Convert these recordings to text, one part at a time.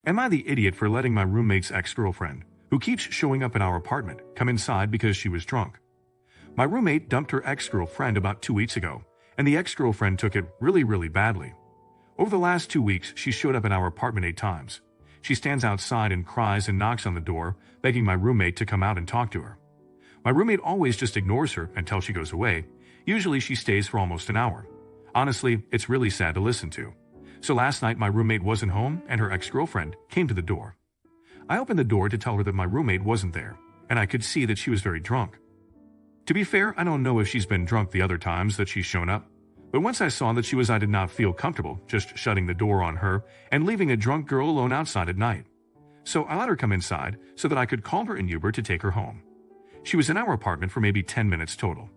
Am I the idiot for letting my roommate's ex-girlfriend, who keeps showing up at our apartment, come inside because she was drunk? My roommate dumped her ex-girlfriend about 2 weeks ago, and the ex-girlfriend took it really badly. Over the last 2 weeks, she showed up at our apartment 8 times. She stands outside and cries and knocks on the door, begging my roommate to come out and talk to her. My roommate always just ignores her until she goes away. Usually she stays for almost an hour. Honestly, it's really sad to listen to. So last night my roommate wasn't home and her ex-girlfriend came to the door. I opened the door to tell her that my roommate wasn't there, and I could see that she was very drunk. To be fair, I don't know if she's been drunk the other times that she's shown up, but once I saw that she was, I did not feel comfortable just shutting the door on her and leaving a drunk girl alone outside at night. So I let her come inside so that I could call her an Uber to take her home. She was in our apartment for maybe 10 minutes total.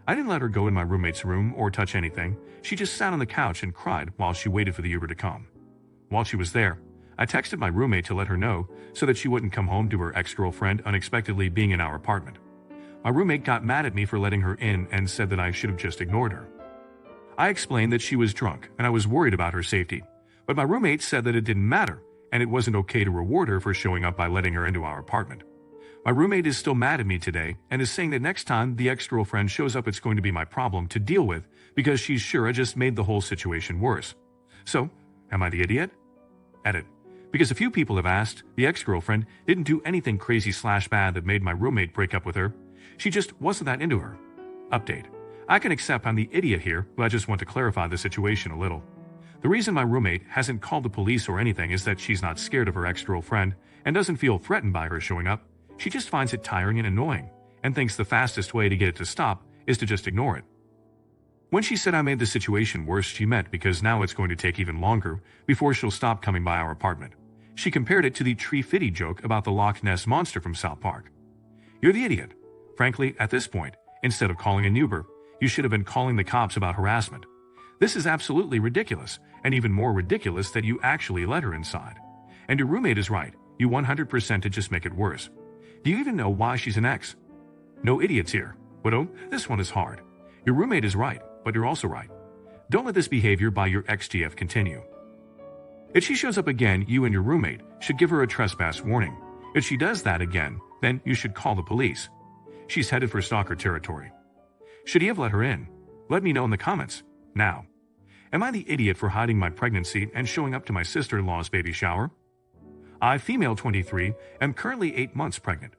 I didn't let her go in my roommate's room or touch anything. She just sat on the couch and cried while she waited for the Uber to come. While she was there, I texted my roommate to let her know so that she wouldn't come home to her ex-girlfriend unexpectedly being in our apartment. My roommate got mad at me for letting her in and said that I should have just ignored her. I explained that she was drunk and I was worried about her safety, but my roommate said that it didn't matter and it wasn't okay to reward her for showing up by letting her into our apartment. My roommate is still mad at me today and is saying that next time the ex-girlfriend shows up it's going to be my problem to deal with because she's sure I just made the whole situation worse. So, am I the idiot? Edit. Because a few people have asked, the ex-girlfriend didn't do anything crazy/bad that made my roommate break up with her. She just wasn't that into her. Update. I can accept I'm the idiot here, but I just want to clarify the situation a little. The reason my roommate hasn't called the police or anything is that she's not scared of her ex-girlfriend and doesn't feel threatened by her showing up. She just finds it tiring and annoying, and thinks the fastest way to get it to stop is to just ignore it. When she said I made the situation worse, she meant because now it's going to take even longer before she'll stop coming by our apartment. She compared it to the Tree Fitty joke about the Loch Ness Monster from South Park. You're the idiot. Frankly, at this point, instead of calling an Uber, you should have been calling the cops about harassment. This is absolutely ridiculous, and even more ridiculous that you actually let her inside. And your roommate is right, you 100% did just make it worse. Do you even know why she's an ex? No idiots here. But oh, this one is hard. Your roommate is right, but you're also right. Don't let this behavior by your ex-GF continue. If she shows up again, you and your roommate should give her a trespass warning. If she does that again, then you should call the police. She's headed for stalker territory. Should he have let her in? Let me know in the comments. Now, am I the idiot for hiding my pregnancy and showing up to my sister-in-law's baby shower? I, female 23, am currently 8 months pregnant.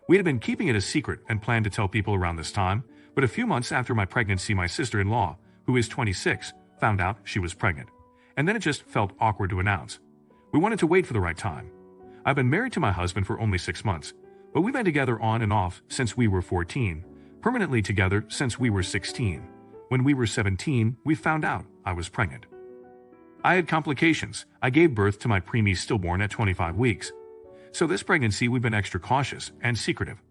We had been keeping it a secret and planned to tell people around this time, but a few months after my pregnancy, my sister-in-law, who is 26, found out she was pregnant. And then it just felt awkward to announce. We wanted to wait for the right time. I've been married to my husband for only 6 months, but we've been together on and off since we were 14, permanently together since we were 16. When we were 17, we found out I was pregnant. I had complications. I gave birth to my preemie stillborn at 25 weeks. So this pregnancy we've been extra cautious and secretive.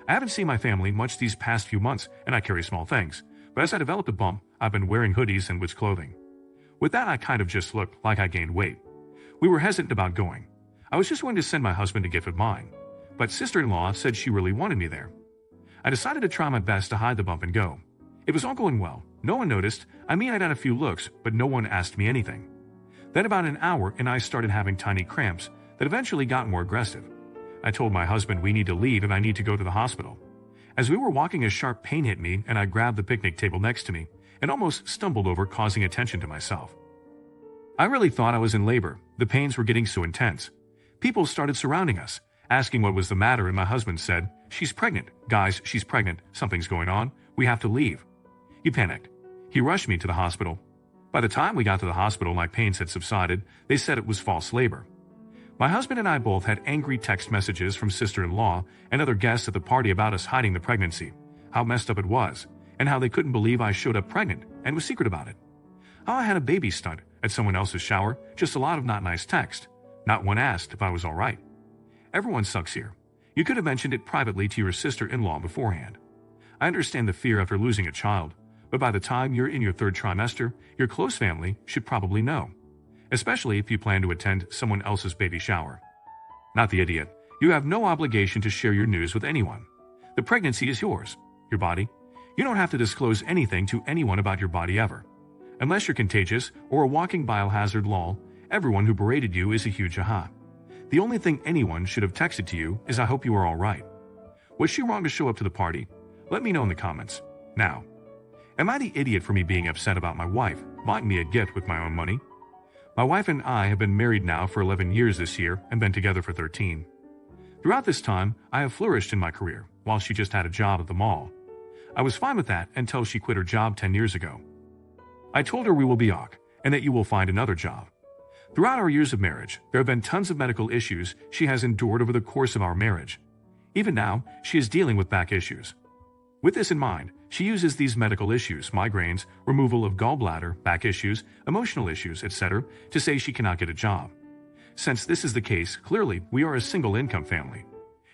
I haven't seen my family much these past few months and I carry small things, but as I developed a bump, I've been wearing hoodies and wigs clothing. With that I kind of just looked like I gained weight. We were hesitant about going. I was just going to send my husband a gift of mine, but sister-in-law said she really wanted me there. I decided to try my best to hide the bump and go. It was all going well. No one noticed. I'd had a few looks, but no one asked me anything. Then about an hour and I started having tiny cramps that eventually got more aggressive. I told my husband we need to leave and I need to go to the hospital. As we were walking, a sharp pain hit me and I grabbed the picnic table next to me and almost stumbled over, causing attention to myself. I really thought I was in labor. The pains were getting so intense. People started surrounding us, asking what was the matter, and my husband said, "She's pregnant. Guys, she's pregnant. Something's going on. We have to leave." He panicked. He rushed me to the hospital. By the time we got to the hospital, my pains had subsided. They said it was false labor. My husband and I both had angry text messages from sister-in-law and other guests at the party about us hiding the pregnancy, how messed up it was, and how they couldn't believe I showed up pregnant and was secret about it. How I had a baby stunt at someone else's shower, just a lot of not nice text. Not one asked if I was all right. Everyone sucks here. You could have mentioned it privately to your sister-in-law beforehand. I understand the fear after losing a child, but by the time you're in your 3rd trimester, your close family should probably know, especially if you plan to attend someone else's baby shower. Not the idiot. You have no obligation to share your news with anyone. The pregnancy is yours, your body. You don't have to disclose anything to anyone about your body ever. Unless you're contagious or a walking biohazard, lol, Everyone who berated you is a huge aha. The only thing anyone should have texted to you is I hope you are alright. Was she wrong to show up to the party? Let me know in the comments. Now, am I the idiot for me being upset about my wife buying me a gift with my own money? My wife and I have been married now for 11 years this year and been together for 13. Throughout this time, I have flourished in my career, while she just had a job at the mall. I was fine with that until she quit her job 10 years ago. I told her we will be ok, and that you will find another job. Throughout our years of marriage, there have been tons of medical issues she has endured over the course of our marriage. Even now, she is dealing with back issues. With this in mind, she uses these medical issues, migraines, removal of gallbladder, back issues, emotional issues, etc., to say she cannot get a job. Since this is the case, clearly, we are a single-income family.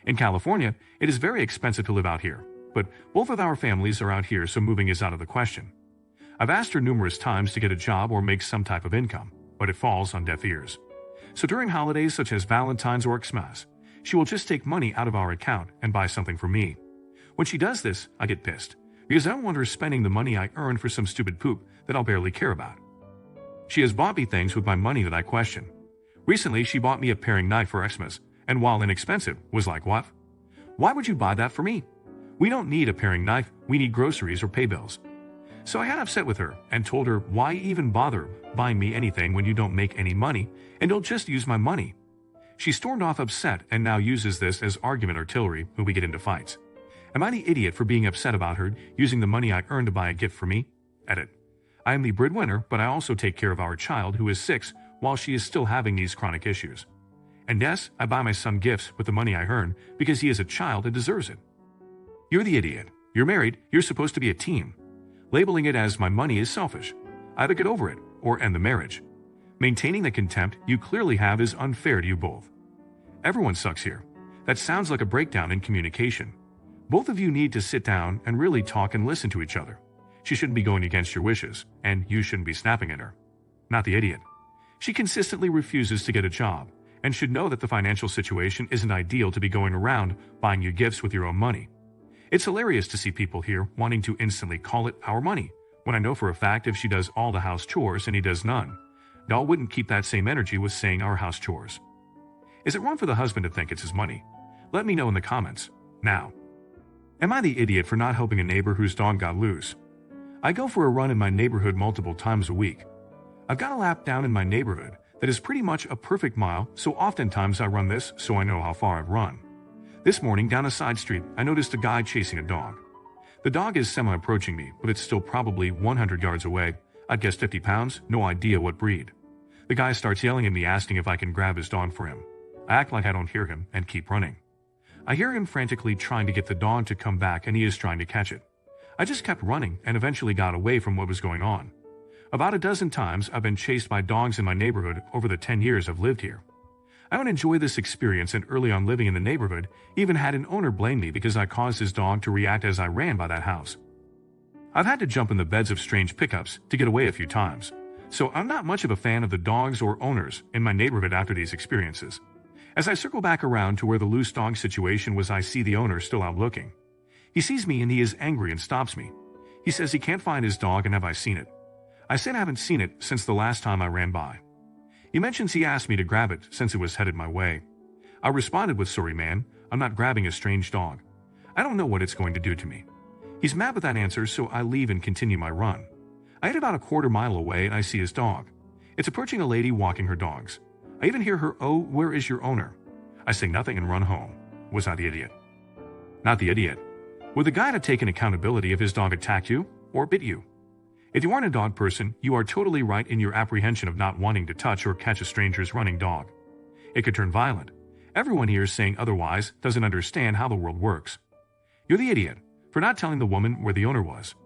In California, it is very expensive to live out here, but both of our families are out here, so moving is out of the question. I've asked her numerous times to get a job or make some type of income, but it falls on deaf ears. So during holidays such as Valentine's or Xmas, she will just take money out of our account and buy something for me. When she does this, I get pissed, because I don't want her spending the money I earned for some stupid poop that I'll barely care about. She has bought me things with my money that I question. Recently, she bought me a paring knife for Xmas, and while inexpensive, was like, what? Why would you buy that for me? We don't need a paring knife, we need groceries or pay bills. So I got upset with her and told her, why even bother buying me anything when you don't make any money and don't just use my money? She stormed off upset and now uses this as argument artillery when we get into fights. Am I the idiot for being upset about her using the money I earned to buy a gift for me? Edit. I am the breadwinner, but I also take care of our child who is 6 while she is still having these chronic issues. And yes, I buy my son gifts with the money I earn because he is a child and deserves it. You're the idiot. You're married, you're supposed to be a team. Labeling it as my money is selfish. Either get over it or end the marriage. Maintaining the contempt you clearly have is unfair to you both. Everyone sucks here. That sounds like a breakdown in communication. Both of you need to sit down and really talk and listen to each other. She shouldn't be going against your wishes, and you shouldn't be snapping at her. Not the idiot. She consistently refuses to get a job, and should know that the financial situation isn't ideal to be going around buying you gifts with your own money. It's hilarious to see people here wanting to instantly call it our money, when I know for a fact if she does all the house chores and he does none, Doll wouldn't keep that same energy with saying our house chores. Is it wrong for the husband to think it's his money? Let me know in the comments. Now, am I the idiot for not helping a neighbor whose dog got loose? I go for a run in my neighborhood multiple times a week. I've got a lap down in my neighborhood that is pretty much a perfect mile, so oftentimes I run this so I know how far I've run. This morning, down a side street, I noticed a guy chasing a dog. The dog is semi-approaching me, but it's still probably 100 yards away. I'd guess 50 pounds, no idea what breed. The guy starts yelling at me, asking if I can grab his dog for him. I act like I don't hear him and keep running. I hear him frantically trying to get the dog to come back, and he is trying to catch it. I just kept running and eventually got away from what was going on. About a dozen times I've been chased by dogs in my neighborhood over the 10 years I've lived here. I don't enjoy this experience, and early on living in the neighborhood, even had an owner blame me because I caused his dog to react as I ran by that house. I've had to jump in the beds of strange pickups to get away a few times, so I'm not much of a fan of the dogs or owners in my neighborhood after these experiences. As I circle back around to where the loose dog situation was, I see the owner still out looking. He sees me and he is angry and stops me. He says he can't find his dog and have I seen it. I said I haven't seen it since the last time I ran by. He mentions he asked me to grab it since it was headed my way. I responded with, sorry man, I'm not grabbing a strange dog. I don't know what it's going to do to me. He's mad with that answer, so I leave and continue my run. I get about a quarter mile away and I see his dog. It's approaching a lady walking her dogs. I even hear her, oh, where is your owner? I say nothing and run home. Was I the idiot? Not the idiot. Would the guy have taken accountability if his dog attacked you or bit you? If you aren't a dog person, you are totally right in your apprehension of not wanting to touch or catch a stranger's running dog. It could turn violent. Everyone here saying otherwise doesn't understand how the world works. You're the idiot for not telling the woman where the owner was.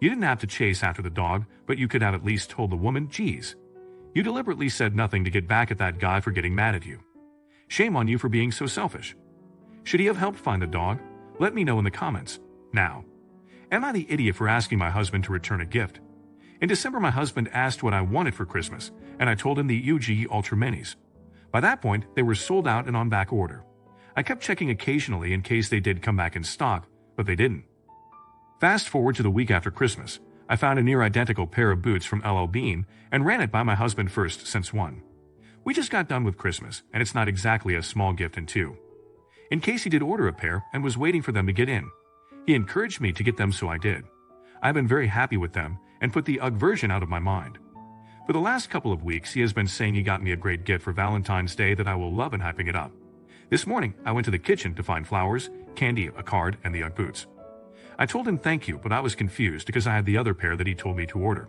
You didn't have to chase after the dog, but you could have at least told the woman, geez. You deliberately said nothing to get back at that guy for getting mad at you. Shame on you for being so selfish. Should he have helped find the dog? Let me know in the comments. Now, am I the idiot for asking my husband to return a gift? In December, my husband asked what I wanted for Christmas, and I told him the UG Ultra Minis. By that point, they were sold out and on back order. I kept checking occasionally in case they did come back in stock, but they didn't. Fast forward to the week after Christmas, I found a near identical pair of boots from LL Bean and ran it by my husband first since one. We just got done with Christmas, and it's not exactly a small gift in two. In case he did order a pair and was waiting for them to get in. He encouraged me to get them, so I did. I've been very happy with them and put the UGG version out of my mind. For the last couple of weeks, he has been saying he got me a great gift for Valentine's Day that I will love and hyping it up. This morning, I went to the kitchen to find flowers, candy, a card, and the UGG boots. I told him thank you, but I was confused because I had the other pair that he told me to order.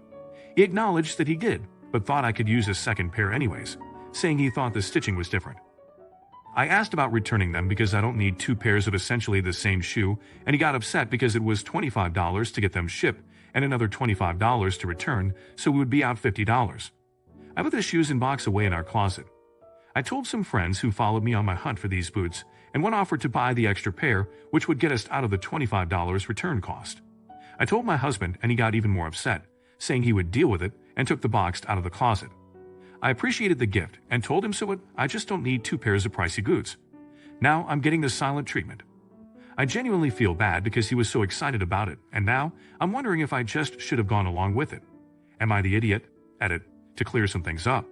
He acknowledged that he did, but thought I could use a second pair anyways, saying he thought the stitching was different. I asked about returning them because I don't need two pairs of essentially the same shoe, and he got upset because it was $25 to get them shipped and another $25 to return, so we would be out $50. I put the shoes and box away in our closet. I told some friends who followed me on my hunt for these boots, and one offered to buy the extra pair, which would get us out of the $25 return cost. I told my husband, and he got even more upset, saying he would deal with it, and took the box out of the closet. I appreciated the gift and told him so. I just don't need two pairs of pricey boots. Now I'm getting the silent treatment. I genuinely feel bad because he was so excited about it, and now I'm wondering if I just should have gone along with it. Am I the idiot? Edit, to clear some things up.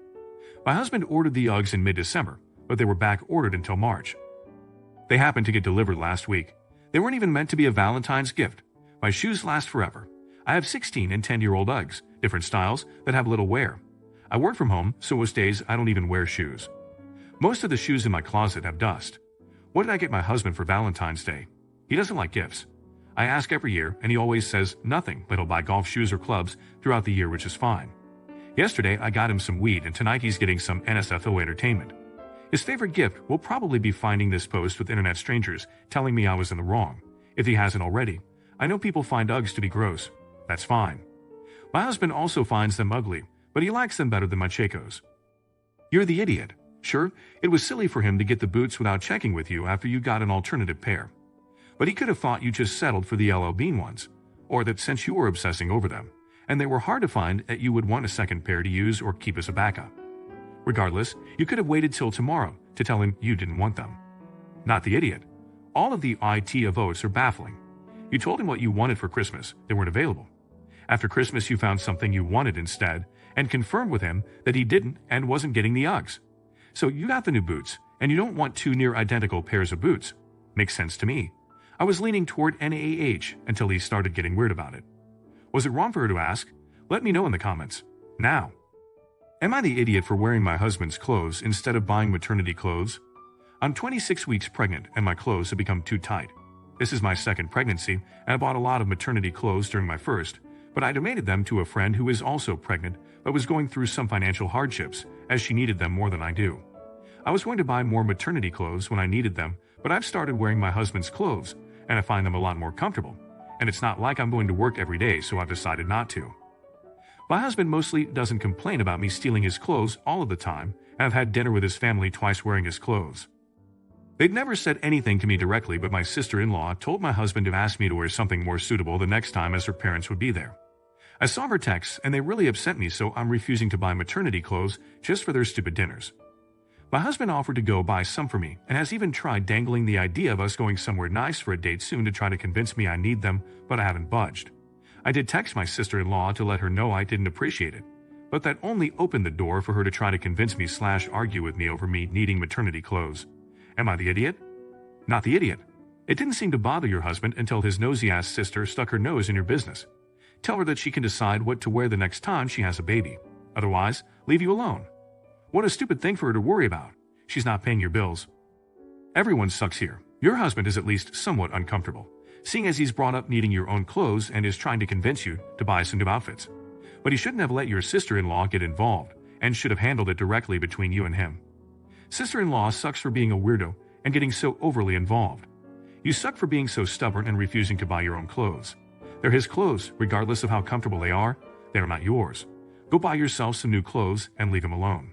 My husband ordered the Uggs in mid-December, but they were back ordered until March. They happened to get delivered last week. They weren't even meant to be a Valentine's gift. My shoes last forever. I have 16 and 10-year-old Uggs, different styles that have little wear. I work from home, so most days I don't even wear shoes. Most of the shoes in my closet have dust. What did I get my husband for Valentine's Day? He doesn't like gifts. I ask every year, and he always says nothing, but he'll buy golf shoes or clubs throughout the year, which is fine. Yesterday, I got him some weed, and tonight he's getting some NSFO entertainment. His favorite gift will probably be finding this post with internet strangers telling me I was in the wrong. If he hasn't already. I know people find Uggs to be gross. That's fine. My husband also finds them ugly, but he likes them better than my Chacos. You're the idiot. Sure, it was silly for him to get the boots without checking with you after you got an alternative pair. But he could have thought you just settled for the LL Bean ones, or that since you were obsessing over them, and they were hard to find, that you would want a second pair to use or keep as a backup. Regardless, you could have waited till tomorrow to tell him you didn't want them. Not the idiot. All of the IT votes are baffling. You told him what you wanted for Christmas. They weren't available. After Christmas, you found something you wanted instead, and confirmed with him that he didn't and wasn't getting the Uggs. So you got the new boots, and you don't want two near-identical pairs of boots. Makes sense to me. I was leaning toward NAH until he started getting weird about it. Was it wrong for her to ask? Let me know in the comments. Now. Am I the idiot for wearing my husband's clothes instead of buying maternity clothes? I'm 26 weeks pregnant, and my clothes have become too tight. This is my second pregnancy, and I bought a lot of maternity clothes during my first, but I donated them to a friend who is also pregnant but was going through some financial hardships, as she needed them more than I do. I was going to buy more maternity clothes when I needed them, but I've started wearing my husband's clothes, and I find them a lot more comfortable. And it's not like I'm going to work every day, so I've decided not to. My husband mostly doesn't complain about me stealing his clothes all of the time, and I've had dinner with his family twice wearing his clothes. They'd never said anything to me directly, but my sister-in-law told my husband to ask me to wear something more suitable the next time, as her parents would be there. I saw her texts, and they really upset me, so I'm refusing to buy maternity clothes just for their stupid dinners. My husband offered to go buy some for me, and has even tried dangling the idea of us going somewhere nice for a date soon to try to convince me I need them, but I haven't budged. I did text my sister-in-law to let her know I didn't appreciate it, but that only opened the door for her to try to convince me / argue with me over me needing maternity clothes. Am I the idiot? Not the idiot. It didn't seem to bother your husband until his nosy-ass sister stuck her nose in your business. Tell her that she can decide what to wear the next time she has a baby. Otherwise, leave you alone. What a stupid thing for her to worry about. She's not paying your bills. Everyone sucks here. Your husband is at least somewhat uncomfortable, seeing as he's brought up needing your own clothes and is trying to convince you to buy some new outfits. But he shouldn't have let your sister-in-law get involved, and should have handled it directly between you and him. Sister-in-law sucks for being a weirdo and getting so overly involved. You suck for being so stubborn and refusing to buy your own clothes. They're his clothes, regardless of how comfortable they are. They are not yours. Go buy yourself some new clothes and leave him alone.